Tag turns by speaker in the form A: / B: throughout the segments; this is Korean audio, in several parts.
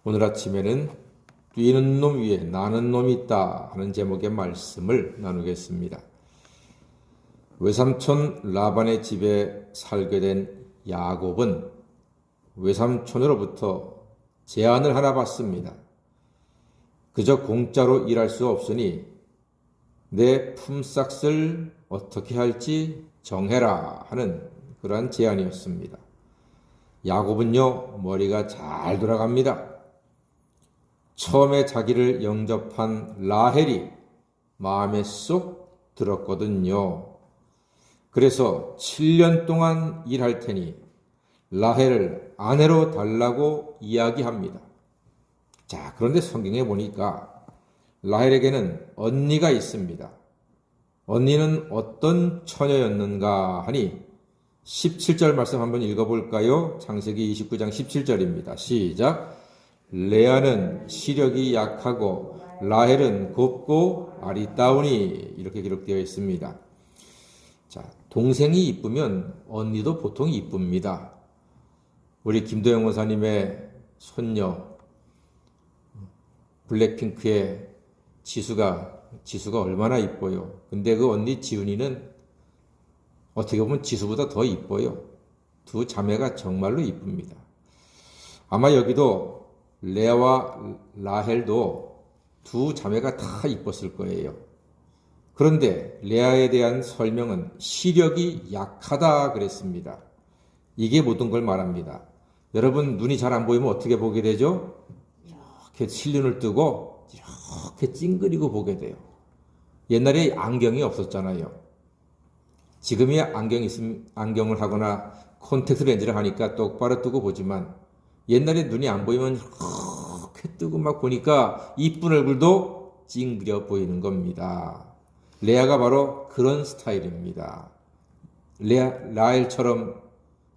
A: 오늘 아침에는 뛰는 놈 위에 나는 놈이 있다 하는 제목의 말씀을 나누겠습니다. 외삼촌 라반의 집에 살게 된 야곱은 외삼촌으로부터 제안을 하나 받습니다. 그저 공짜로 일할 수 없으니 내 품삯을 어떻게 할지 정해라 하는 그러한 제안이었습니다. 야곱은요, 머리가 잘 돌아갑니다. 처음에 자기를 영접한 라헬이 마음에 쏙 들었거든요. 그래서 7년 동안 일할 테니 라헬을 아내로 달라고 이야기합니다. 자, 그런데 성경에 보니까 라헬에게는 언니가 있습니다. 언니는 어떤 처녀였는가 하니 17절 말씀 한번 읽어볼까요? 창세기 29장 17절입니다. 시작. 레아는 시력이 약하고 라헬은 곱고 아리따우니 이렇게 기록되어 있습니다. 자, 동생이 이쁘면 언니도 보통 이쁩니다. 우리 김도영 원사님의 손녀 블랙핑크의 지수가 얼마나 이뻐요. 근데 그 언니 지훈이는 어떻게 보면 지수보다 더 이뻐요. 두 자매가 정말로 이쁩니다. 아마 여기도 레아와 라헬도 두 자매가 다 이뻤을 거예요. 그런데 레아에 대한 설명은 시력이 약하다 그랬습니다. 이게 모든 걸 말합니다. 여러분 눈이 잘 안 보이면 어떻게 보게 되죠? 이렇게 실눈을 뜨고 이렇게 찡그리고 보게 돼요. 옛날에 안경이 없었잖아요. 지금이야 안경을 하거나 콘택트 렌즈를 하니까 똑바로 뜨고 보지만 옛날에 눈이 안 보이면 이렇게 뜨고 막 보니까 이쁜 얼굴도 찡그려 보이는 겁니다. 레아가 바로 그런 스타일입니다. 라헬처럼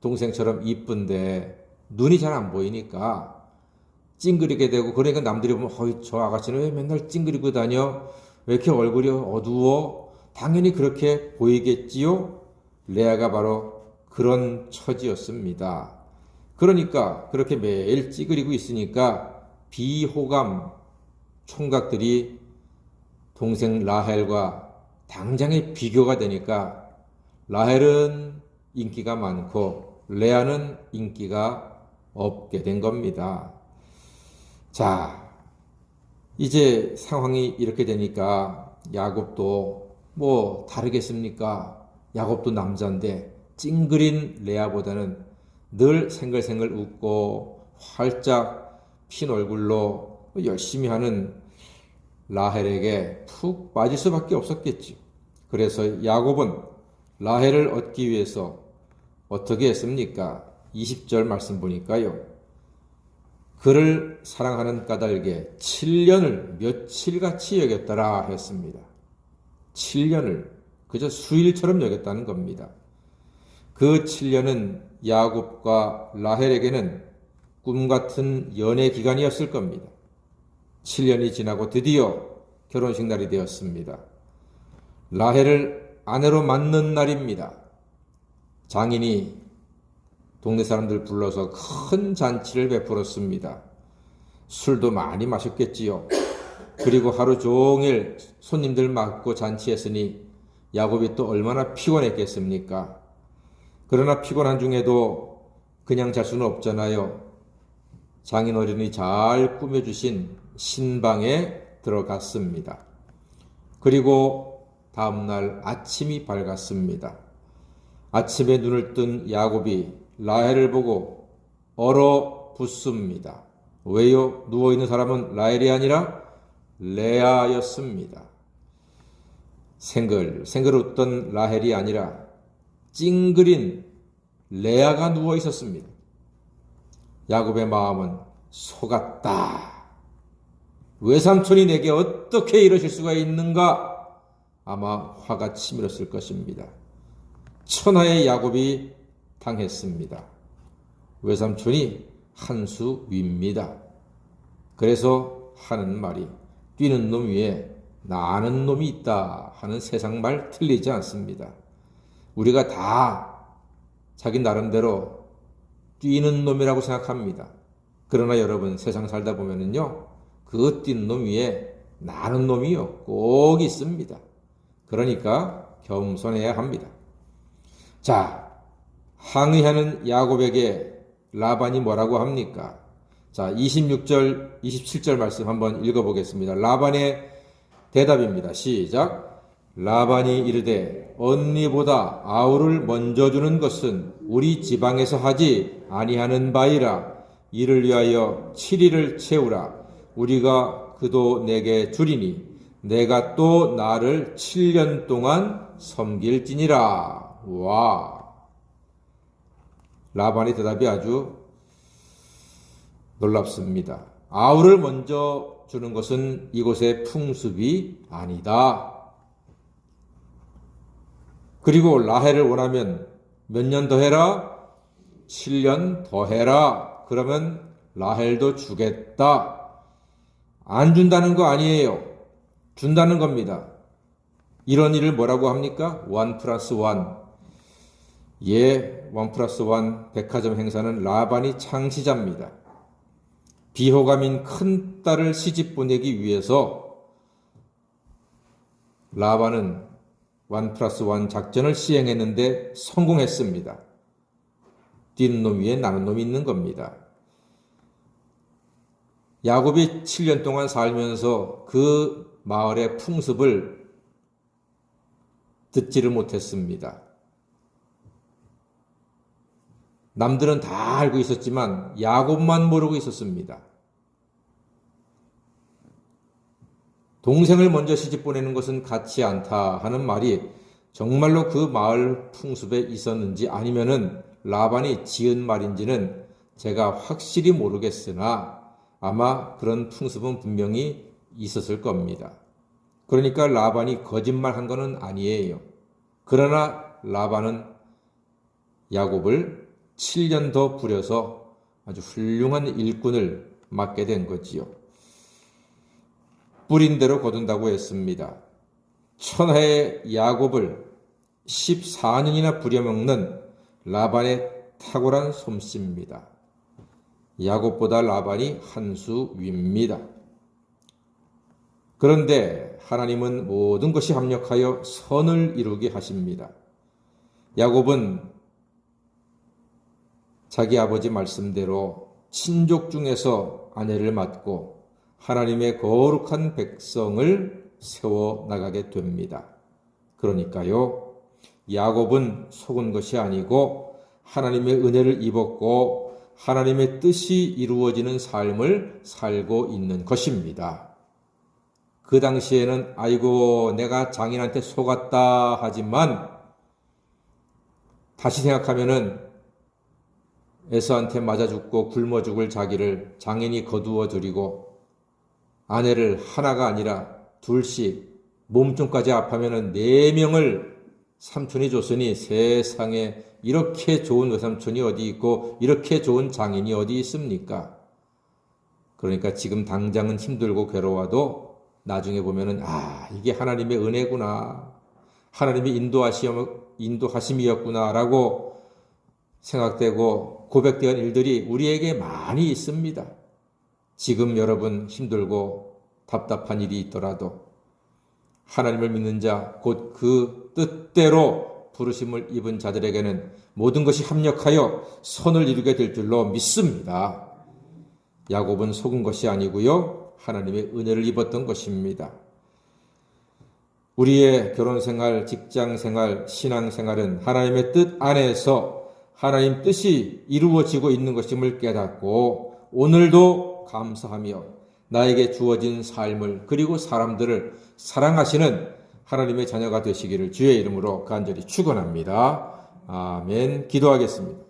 A: 동생처럼 이쁜데 눈이 잘 안 보이니까 찡그리게 되고, 그러니까 남들이 보면 어이 저 아가씨는 왜 맨날 찡그리고 다녀? 왜 이렇게 얼굴이 어두워? 당연히 그렇게 보이겠지요? 레아가 바로 그런 처지였습니다. 그러니까 그렇게 매일 찌그리고 있으니까 비호감 총각들이 동생 라헬과 당장의 비교가 되니까 라헬은 인기가 많고 레아는 인기가 없게 된 겁니다. 자, 이제 상황이 이렇게 되니까 야곱도 뭐 다르겠습니까? 야곱도 남자인데 찡그린 레아보다는 늘 생글생글 웃고 활짝 핀 얼굴로 열심히 하는 라헬에게 푹 빠질 수밖에 없었겠지. 그래서 야곱은 라헬을 얻기 위해서 어떻게 했습니까? 20절 말씀 보니까요. 그를 사랑하는 까닭에 7년을 며칠같이 여겼더라 했습니다. 7년을 그저 수일처럼 여겼다는 겁니다. 그 7년은 야곱과 라헬에게는 꿈같은 연애 기간이었을 겁니다. 7년이 지나고 드디어 결혼식 날이 되었습니다. 라헬을 아내로 맞는 날입니다. 장인이 동네 사람들 불러서 큰 잔치를 베풀었습니다. 술도 많이 마셨겠지요. 그리고 하루 종일 손님들 맞고 잔치했으니 야곱이 또 얼마나 피곤했겠습니까? 그러나 피곤한 중에도 그냥 잘 수는 없잖아요. 장인어른이 잘 꾸며주신 신방에 들어갔습니다. 그리고 다음날 아침이 밝았습니다. 아침에 눈을 뜬 야곱이 라헬을 보고 얼어붙습니다. 왜요? 누워있는 사람은 라헬이 아니라 레아였습니다. 생글 웃던 라헬이 아니라 찡그린 레아가 누워 있었습니다. 야곱의 마음은 속았다. 외삼촌이 내게 어떻게 이러실 수가 있는가? 아마 화가 치밀었을 것입니다. 천하의 야곱이 당했습니다. 외삼촌이 한 수 위입니다. 그래서 하는 말이 뛰는 놈 위에 나는 놈이 있다 하는 세상 말 틀리지 않습니다. 우리가 다 자기 나름대로 뛰는 놈이라고 생각합니다. 그러나 여러분 세상 살다 보면은요, 그 뛴 놈 위에 나는 놈이요 꼭 있습니다. 그러니까 겸손해야 합니다. 자, 항의하는 야곱에게 라반이 뭐라고 합니까? 자, 26절, 27절 말씀 한번 읽어보겠습니다. 라반의 대답입니다. 시작. 라반이 이르되 언니보다 아우를 먼저 주는 것은 우리 지방에서 하지 아니하는 바이라. 이를 위하여 7일을 채우라. 우리가 그도 내게 주리니 내가 또 나를 7년 동안 섬길지니라. 와. 라반의 대답이 아주 놀랍습니다. 아우를 먼저 주는 것은 이곳의 풍습이 아니다. 그리고 라헬을 원하면 몇 년 더 해라? 7년 더 해라. 그러면 라헬도 주겠다. 안 준다는 거 아니에요. 준다는 겁니다. 이런 일을 뭐라고 합니까? 1+1. 예, 1+1 백화점 행사는 라반이 창시자입니다. 비호감인 큰 딸을 시집 보내기 위해서 라반은 1+1 작전을 시행했는데 성공했습니다. 뛴 놈 위에 나는 놈이 있는 겁니다. 야곱이 7년 동안 살면서 그 마을의 풍습을 듣지를 못했습니다. 남들은 다 알고 있었지만 야곱만 모르고 있었습니다. 동생을 먼저 시집 보내는 것은 같지 않다 하는 말이 정말로 그 마을 풍습에 있었는지 아니면은 라반이 지은 말인지는 제가 확실히 모르겠으나 아마 그런 풍습은 분명히 있었을 겁니다. 그러니까 라반이 거짓말한 것은 아니에요. 그러나 라반은 야곱을 7년 더 부려서 아주 훌륭한 일꾼을 맡게 된 거지요. 뿌린 대로 거둔다고 했습니다. 천하의 야곱을 14년이나 부려먹는 라반의 탁월한 솜씨입니다. 야곱보다 라반이 한 수 위입니다. 그런데 하나님은 모든 것이 합력하여 선을 이루게 하십니다. 야곱은 자기 아버지 말씀대로 친족 중에서 아내를 맡고 하나님의 거룩한 백성을 세워나가게 됩니다. 그러니까요, 야곱은 속은 것이 아니고 하나님의 은혜를 입었고 하나님의 뜻이 이루어지는 삶을 살고 있는 것입니다. 그 당시에는 아이고 내가 장인한테 속았다 하지만 다시 생각하면은 에서한테 맞아 죽고 굶어 죽을 자기를 장인이 거두어 드리고 아내를 하나가 아니라 둘씩 몸통까지 아파면은 4명을 삼촌이 줬으니 세상에 이렇게 좋은 외삼촌이 어디 있고 이렇게 좋은 장인이 어디 있습니까? 그러니까 지금 당장은 힘들고 괴로워도 나중에 보면은 이게 하나님의 은혜구나. 하나님의 인도하심이었구나 라고 생각되고 고백되는 일들이 우리에게 많이 있습니다. 지금 여러분 힘들고 답답한 일이 있더라도 하나님을 믿는 자, 곧 그 뜻대로 부르심을 입은 자들에게는 모든 것이 합력하여 선을 이루게 될 줄로 믿습니다. 야곱은 속은 것이 아니고요, 하나님의 은혜를 입었던 것입니다. 우리의 결혼생활, 직장생활, 신앙생활은 하나님의 뜻 안에서 하나님 뜻이 이루어지고 있는 것임을 깨닫고 오늘도 감사하며 나에게 주어진 삶을 그리고 사람들을 사랑하시는 하나님의 자녀가 되시기를 주의 이름으로 간절히 축원합니다. 아멘. 기도하겠습니다.